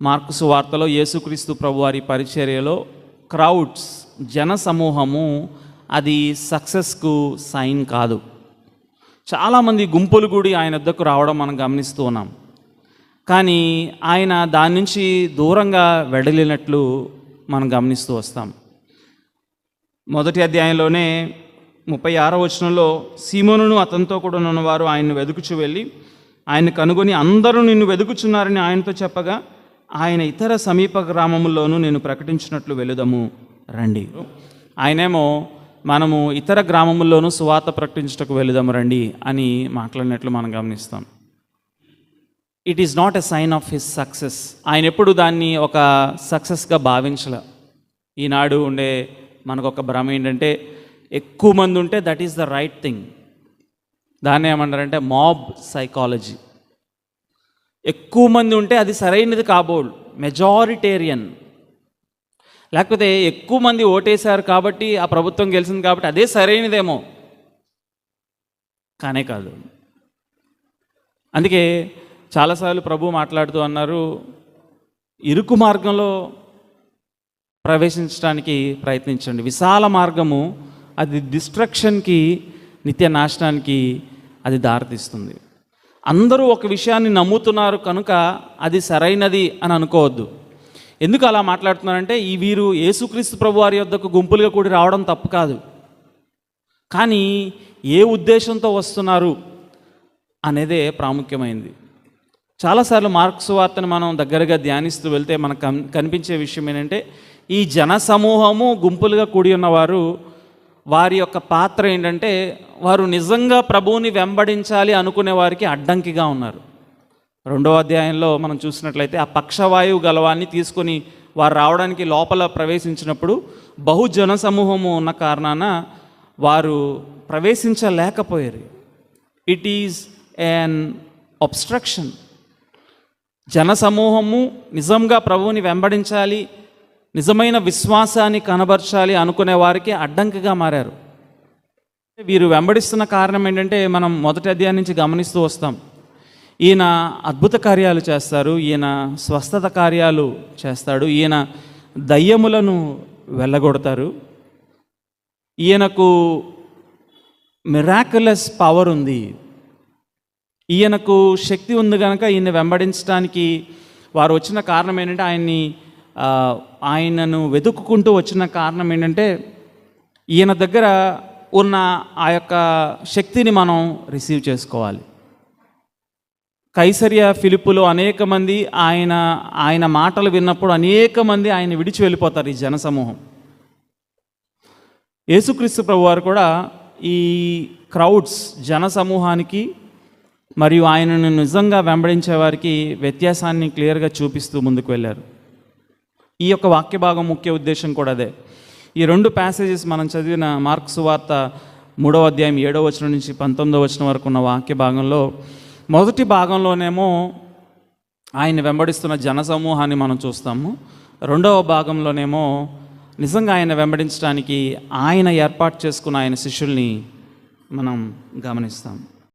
Mark సువార్తలో యేసుక్రీస్తు ప్రభువారి పరిచర్యలో క్రౌడ్స్, జన సమూహము అది సక్సెస్కు సైన్ కాదు. చాలామంది గుంపులు కూడి ఆయన వద్దకు రావడం మనం గమనిస్తూ ఉన్నాం. కానీ ఆయన దాని నుంచి దూరంగా వెడలినట్లు మనం గమనిస్తూ వస్తాం. మొదటి అధ్యాయంలోనే 36వ వచనంలో సీమోనును అతనితో కూడా ఉన్నవారు ఆయన్ను వెదుకుచు వెళ్ళి ఆయన కనుగొని అందరూ నిన్ను వెదుకుచున్నారని ఆయనతో చెప్పగా ఆయన ఇతర సమీప గ్రామముల్లోనూ నేను ప్రకటించినట్లు వెళుదము రండి. ఆయనేమో మనము ఇతర గ్రామముల్లోనూ సువార్త ప్రకటించుటకు వెళుదాము రండి అని మాట్లాడినట్లు మనం గమనిస్తాం. It is not a sign of his success. ఆయన ఎప్పుడు దాన్ని ఒక సక్సెస్గా భావించలే. ఈనాడు ఉండే మనకు ఒక భ్రమ ఏంటంటే ఎక్కువ మంది ఉంటే that is the right thing. దాన్ని ఏమంటారంటే మాబ్ సైకాలజీ. ఎక్కువ మంది ఉంటే అది సరైనది కాబోలు, మెజారిటేరియన్. లేకపోతే ఎక్కువ మంది ఓటేశారు కాబట్టి ఆ ప్రభుత్వం గెలిచింది కాబట్టి అదే సరైనదేమో, కానే కాదు. అందుకే చాలాసార్లు ప్రభు మాట్లాడుతూ అన్నారు, ఇరుకు మార్గంలో ప్రవేశించడానికి ప్రయత్నించండి. విశాల మార్గము అది డిస్ట్రక్షన్కి, నిత్య నాశనానికి అది దారితీస్తుంది. అందరూ ఒక విషయాన్ని నమ్ముతున్నారు కనుక అది సరైనది అని అనుకోవద్దు. ఎందుకు అలా మాట్లాడుతున్నారంటే వీరు యేసుక్రీస్తు ప్రభు వారి యొద్దకు గుంపులుగా కూడి రావడం తప్పు కాదు, కానీ ఏ ఉద్దేశంతో వస్తున్నారు అనేదే ప్రాముఖ్యమైనది. చాలాసార్లు మార్కు సువార్తను మనం దగ్గరగా ధ్యానిస్తూ వెళ్తే మనకు కనిపించే విషయం ఏంటంటే ఈ జన సమూహము గుంపులుగా కూడి ఉన్నవారు వారి యొక్క పాత్ర ఏంటంటే వారు నిజంగా ప్రభువుని వెంబడించాలి అనుకునే వారికి అడ్డంకిగా ఉన్నారు. 2వ అధ్యాయంలో మనం చూసినట్లయితే ఆ పక్షవాయువు గలవాన్ని తీసుకొని వారు రావడానికి లోపల ప్రవేశించినప్పుడు బహుజన సమూహము ఉన్న కారణాన వారు ప్రవేశించలేకపోయారు. It is an obstruction. జన సమూహము నిజంగా ప్రభువుని వెంబడించాలి, నిజమైన విశ్వాసాన్ని కనబరచాలి అనుకునే వారికి అడ్డంకిగా మారారు. వీరు వెంబడిస్తున్న కారణం ఏంటంటే మనం మొదటి అధ్యాయం నుంచి గమనిస్తూ వస్తాం. ఈయన అద్భుత కార్యాలు చేస్తారు, ఈయన స్వస్థత కార్యాలు చేస్తాడు, ఈయన దయ్యములను వెళ్ళగొడతారు, ఈయనకు మిరాకులస్ పవర్ ఉంది, ఈయనకు శక్తి ఉంది కనుక ఈయన వెంబడించడానికి వారు వచ్చిన కారణం ఏంటంటే ఆయనను వెతుక్కుంటూ వచ్చిన కారణం ఏంటంటే ఈయన దగ్గర ఉన్న ఆ యొక్క శక్తిని మనం రిసీవ్ చేసుకోవాలి. కైసరియా ఫిలిప్పులో అనేక మంది ఆయన మాటలు విన్నప్పుడు అనేక మంది ఆయన విడిచి వెళ్ళిపోతారు ఈ జనసమూహం. యేసుక్రీస్తు ప్రభువారు కూడా ఈ క్రౌడ్స్ జనసమూహానికి మరియు ఆయనను నిజంగా వెంబడించే వారికి వ్యత్యాసాన్ని క్లియర్గా చూపిస్తూ ముందుకు వెళ్ళారు. ఈ యొక్క వాక్య భాగం ముఖ్య ఉద్దేశం కూడా అదే. ఈ 2 ప్యాసేజెస్ మనం చదివిన మార్కు సువార్త 3వ అధ్యాయం 7వ వచనం నుంచి 19వ వచనం వరకు ఉన్న వాక్య భాగంలో మొదటి భాగంలోనేమో ఆయన వెంబడిస్తున్న జనసమూహాన్ని మనం చూస్తాము. 2వ భాగంలోనేమో నిజంగా ఆయన వెంబడించడానికి ఆయన ఏర్పాటు చేసుకున్న ఆయన శిష్యుల్ని మనం గమనిస్తాం.